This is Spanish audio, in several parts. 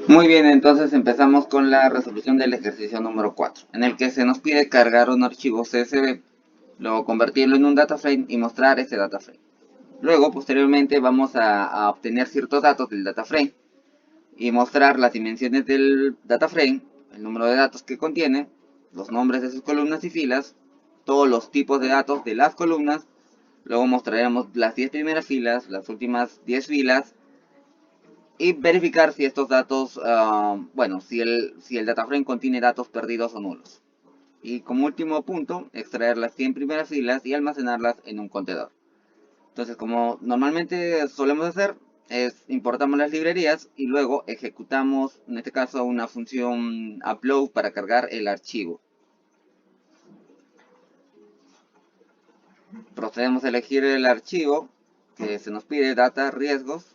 Muy bien, entonces empezamos con la resolución del ejercicio número 4, en el que se nos pide cargar un archivo CSV, luego convertirlo en un dataframe y mostrar ese dataframe. Luego, posteriormente, vamos a obtener ciertos datos del dataframe y mostrar las dimensiones del dataframe, el número de datos que contiene, los nombres de sus columnas y filas, todos los tipos de datos de las columnas. Luego mostraremos las 10 primeras filas, las últimas 10 filas y verificar si estos datos, bueno, si el dataframe contiene datos perdidos o nulos. Y como último punto, extraer las 100 primeras filas y almacenarlas en un contenedor. Entonces, como normalmente solemos hacer, es importamos las librerías y luego ejecutamos, en este caso, una función upload para cargar el archivo. Procedemos a elegir el archivo que se nos pide, data riesgos,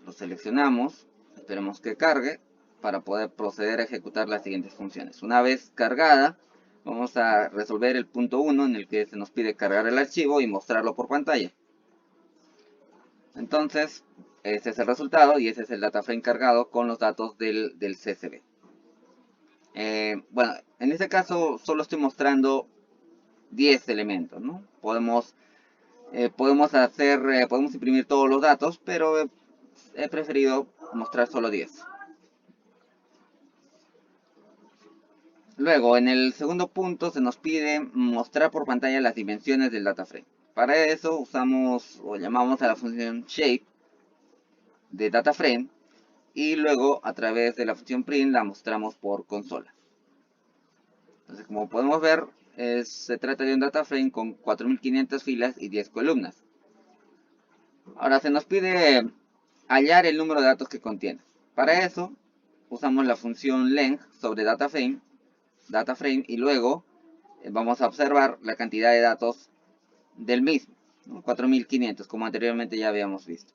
lo seleccionamos, esperemos que cargue para poder proceder a ejecutar las siguientes funciones. Una vez cargada, vamos a resolver el punto 1 en el que se nos pide cargar el archivo y mostrarlo por pantalla. Entonces, ese es el resultado y ese es el dataframe cargado con los datos del CSV. Bueno, en este caso solo estoy mostrando 10 elementos, ¿no? Podemos imprimir todos los datos, pero he preferido mostrar solo 10. Luego, en el segundo punto se nos pide mostrar por pantalla las dimensiones del dataframe. Para eso usamos o llamamos a la función shape de dataframe y luego a través de la función print la mostramos por consola. Entonces, como podemos ver, se trata de un dataframe con 4500 filas y 10 columnas. Ahora se nos pide hallar el número de datos que contiene. Para eso usamos la función length sobre dataframe y luego vamos a observar la cantidad de datos del mismo, ¿no? 4500, como anteriormente ya habíamos visto.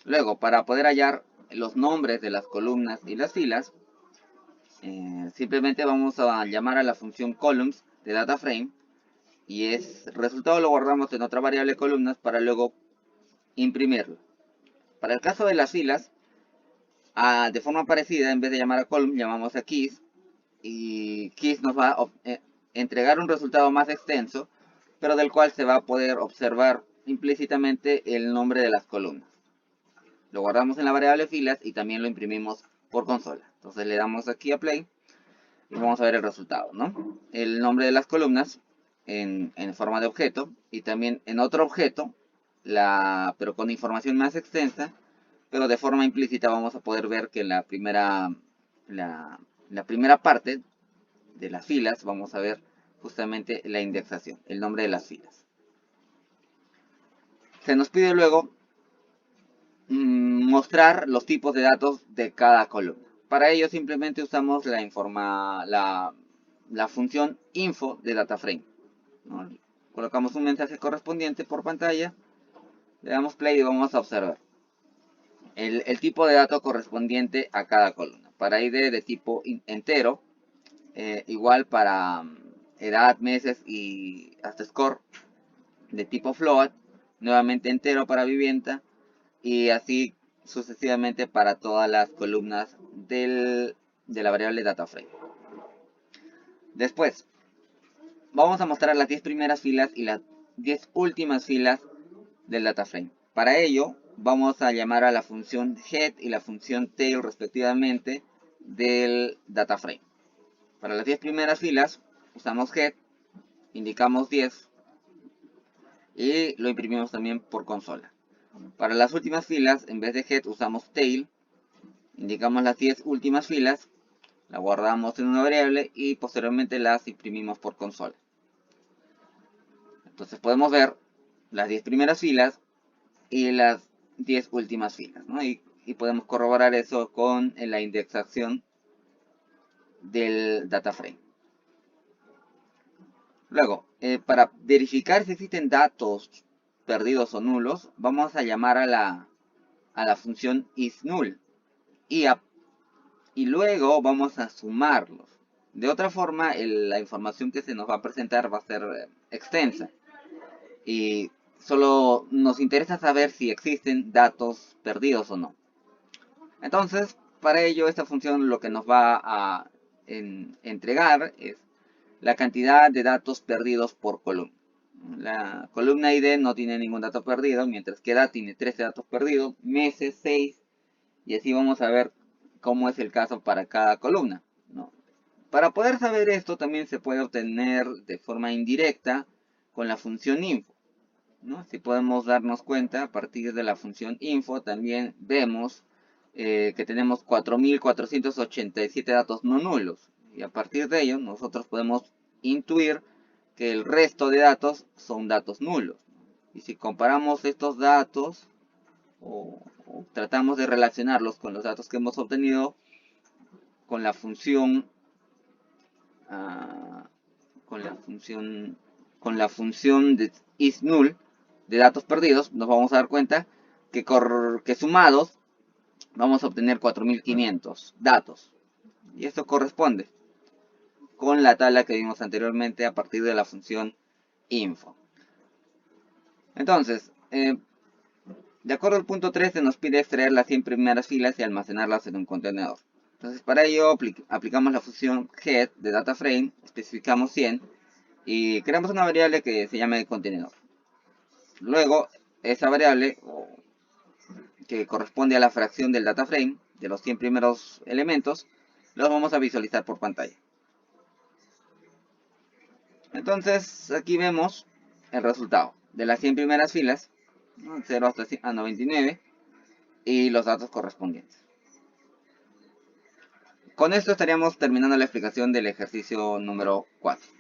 Luego, para poder hallar los nombres de las columnas y las filas, simplemente vamos a llamar a la función columns de dataframe y el resultado lo guardamos en otra variable columnas para luego imprimirlo. Para el caso de las filas, de forma parecida, en vez de llamar a column, llamamos a keys y keys nos va a entregar un resultado más extenso, pero del cual se va a poder observar implícitamente el nombre de las columnas. Lo guardamos en la variable filas y también lo imprimimos por consola. Entonces le damos aquí a play y vamos a ver el resultado, ¿no? El nombre de las columnas en forma de objeto y también en otro objeto, pero con información más extensa, pero de forma implícita vamos a poder ver que la primera parte de las filas vamos a ver justamente la indexación, el nombre de las filas. Se nos pide luego mostrar los tipos de datos de cada columna. Para ello simplemente usamos la función info de dataframe, ¿no? Colocamos un mensaje correspondiente por pantalla, le damos play y vamos a observar el tipo de dato correspondiente a cada columna. Para id de tipo entero, igual para edad, meses y hasta score de tipo float, nuevamente entero para vivienda y así sucesivamente para todas las columnas de la variable dataframe. Después, vamos a mostrar las 10 primeras filas y las 10 últimas filas del dataframe. Para ello, vamos a llamar a la función head y la función tail respectivamente del dataframe. Para las 10 primeras filas, usamos head, indicamos 10 y lo imprimimos también por consola. Para las últimas filas, en vez de head, usamos tail, indicamos las 10 últimas filas, la guardamos en una variable y posteriormente las imprimimos por consola. Entonces podemos ver las 10 primeras filas y las 10 últimas filas, ¿no? Y podemos corroborar eso con la indexación del dataframe. Luego, para verificar si existen datos perdidos o nulos, vamos a llamar a la función isNull y luego vamos a sumarlos. De otra forma, la información que se nos va a presentar va a ser extensa y solo nos interesa saber si existen datos perdidos o no. Entonces, para ello esta función lo que nos va a entregar es la cantidad de datos perdidos por columna. La columna ID no tiene ningún dato perdido, mientras que edad tiene 13 datos perdidos, meses 6, y así vamos a ver cómo es el caso para cada columna, ¿no? Para poder saber esto también se puede obtener de forma indirecta con la función info, ¿no? Si podemos darnos cuenta, a partir de la función info también vemos que tenemos 4487 datos no nulos. Y a partir de ello nosotros podemos intuir que el resto de datos son datos nulos. Y si comparamos estos datos o tratamos de relacionarlos con los datos que hemos obtenido con la función uh, con la función de isNull de datos perdidos, nos vamos a dar cuenta que sumados vamos a obtener 4500 datos. Y esto corresponde con la tabla que vimos anteriormente a partir de la función info. Entonces, de acuerdo al punto 3 se nos pide extraer las 100 primeras filas y almacenarlas en un contenedor. Entonces, para ello aplicamos la función head de DataFrame, especificamos 100 y creamos una variable que se llame contenedor. Luego, esa variable, que corresponde a la fracción del DataFrame, de los 100 primeros elementos, los vamos a visualizar por pantalla. Entonces, aquí vemos el resultado de las 100 primeras filas, 0 hasta 99, y los datos correspondientes. Con esto estaríamos terminando la explicación del ejercicio número 4.